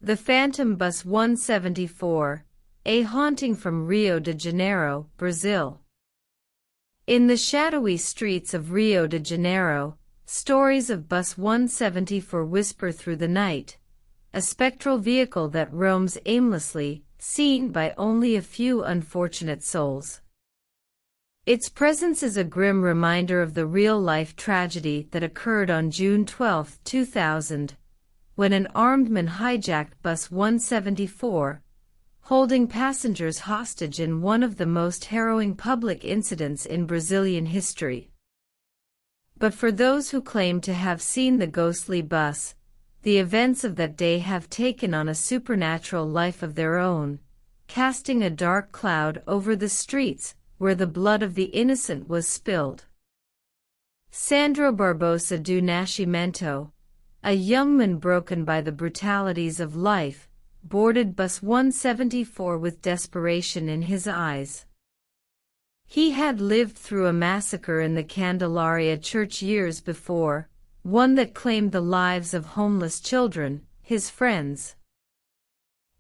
The Phantom Bus 174, a haunting from Rio de Janeiro, Brazil. In the shadowy streets of Rio de Janeiro, stories of Bus 174 whisper through the night, a spectral vehicle that roams aimlessly, seen by only a few unfortunate souls. Its presence is a grim reminder of the real-life tragedy that occurred on June 12, 2000, when an armed man hijacked Bus 174, holding passengers hostage in one of the most harrowing public incidents in Brazilian history. But for those who claim to have seen the ghostly bus, the events of that day have taken on a supernatural life of their own, casting a dark cloud over the streets where the blood of the innocent was spilled. Sandro Barbosa do Nascimento, a young man broken by the brutalities of life, boarded Bus 174 with desperation in his eyes. He had lived through a massacre in the Candelaria church years before, one that claimed the lives of homeless children, his friends.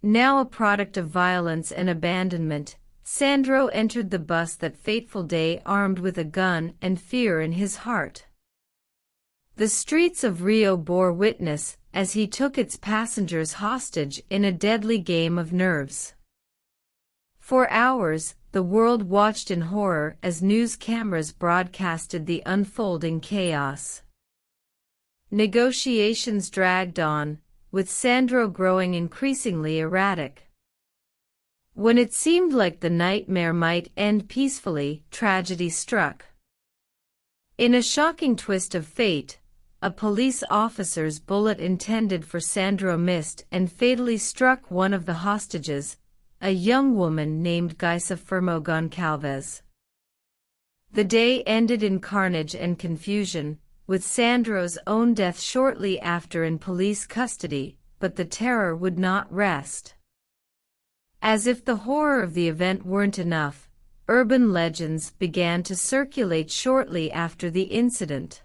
Now a product of violence and abandonment, Sandro entered the bus that fateful day armed with a gun and fear in his heart. The streets of Rio bore witness as he took its passengers hostage in a deadly game of nerves. For hours, the world watched in horror as news cameras broadcasted the unfolding chaos. Negotiations dragged on, with Sandro growing increasingly erratic. When it seemed like the nightmare might end peacefully, tragedy struck. In a shocking twist of fate, a police officer's bullet intended for Sandro missed and fatally struck one of the hostages, a young woman named Gaisa Firmo Goncalves. The day ended in carnage and confusion, with Sandro's own death shortly after in police custody, but the terror would not rest. As if the horror of the event weren't enough, urban legends began to circulate shortly after the incident.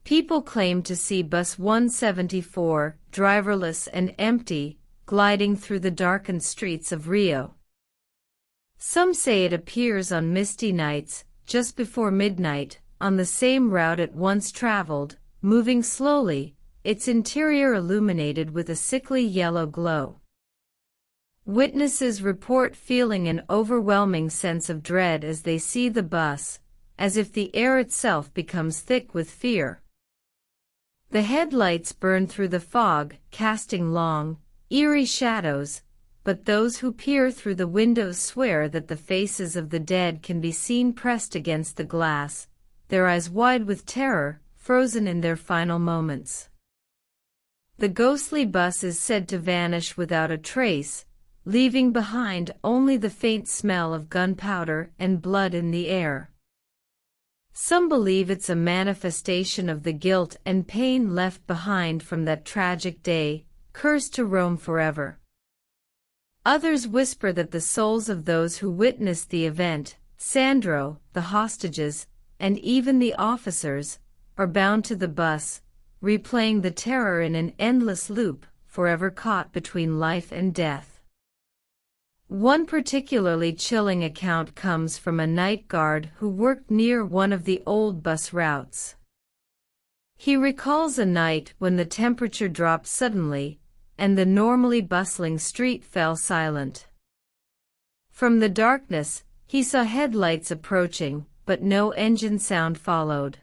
People claimed to see Bus 174, driverless and empty, gliding through the darkened streets of Rio. Some say it appears on misty nights, just before midnight, on the same route it once traveled, moving slowly, its interior illuminated with a sickly yellow glow. Witnesses report feeling an overwhelming sense of dread as they see the bus, as if the air itself becomes thick with fear. The headlights burn through the fog, casting long, eerie shadows, but those who peer through the windows swear that the faces of the dead can be seen pressed against the glass, their eyes wide with terror, frozen in their final moments. The ghostly bus is said to vanish without a trace, leaving behind only the faint smell of gunpowder and blood in the air. Some believe it's a manifestation of the guilt and pain left behind from that tragic day, cursed to roam forever. Others whisper that the souls of those who witnessed the event, Sandro, the hostages, and even the officers, are bound to the bus, replaying the terror in an endless loop, forever caught between life and death. One particularly chilling account comes from a night guard who worked near one of the old bus routes. He recalls a night when the temperature dropped suddenly, and the normally bustling street fell silent. From the darkness, he saw headlights approaching, but no engine sound followed.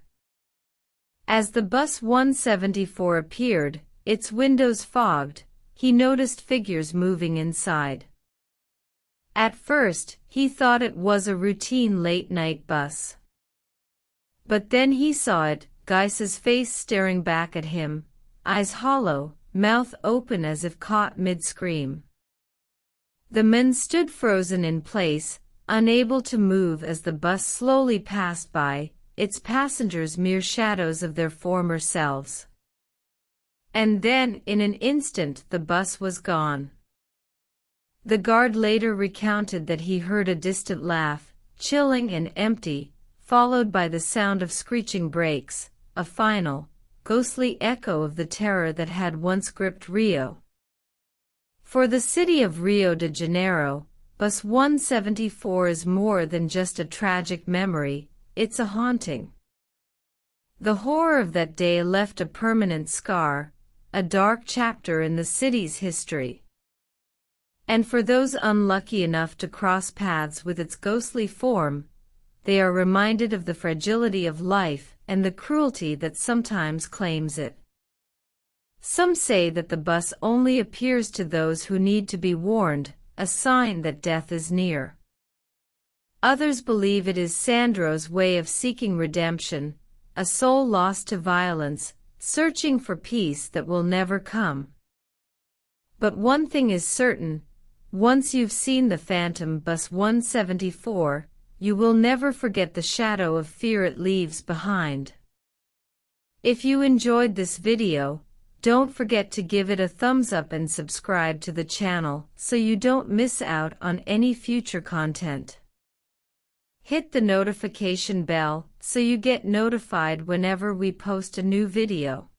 As the Bus 174 appeared, its windows fogged, he noticed figures moving inside. At first, he thought it was a routine late-night bus. But then he saw it, Gaisa's face staring back at him, eyes hollow, mouth open as if caught mid-scream. The men stood frozen in place, unable to move as the bus slowly passed by, its passengers mere shadows of their former selves. And then, in an instant, the bus was gone. The guard later recounted that he heard a distant laugh, chilling and empty, followed by the sound of screeching brakes, a final, ghostly echo of the terror that had once gripped Rio. For the city of Rio de Janeiro, Bus 174 is more than just a tragic memory, it's a haunting. The horror of that day left a permanent scar, a dark chapter in the city's history. And for those unlucky enough to cross paths with its ghostly form, they are reminded of the fragility of life and the cruelty that sometimes claims it. Some say that the bus only appears to those who need to be warned, a sign that death is near. Others believe it is Sandro's way of seeking redemption, a soul lost to violence, searching for peace that will never come. But one thing is certain, once you've seen the phantom Bus 174, you will never forget the shadow of fear it leaves behind. If you enjoyed this video, don't forget to give it a thumbs up and subscribe to the channel so you don't miss out on any future content. Hit the notification bell so you get notified whenever we post a new video.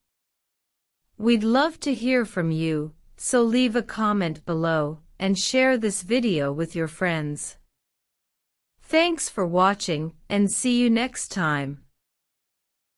We'd love to hear from you, so leave a comment below and share this video with your friends. Thanks for watching and see you next time.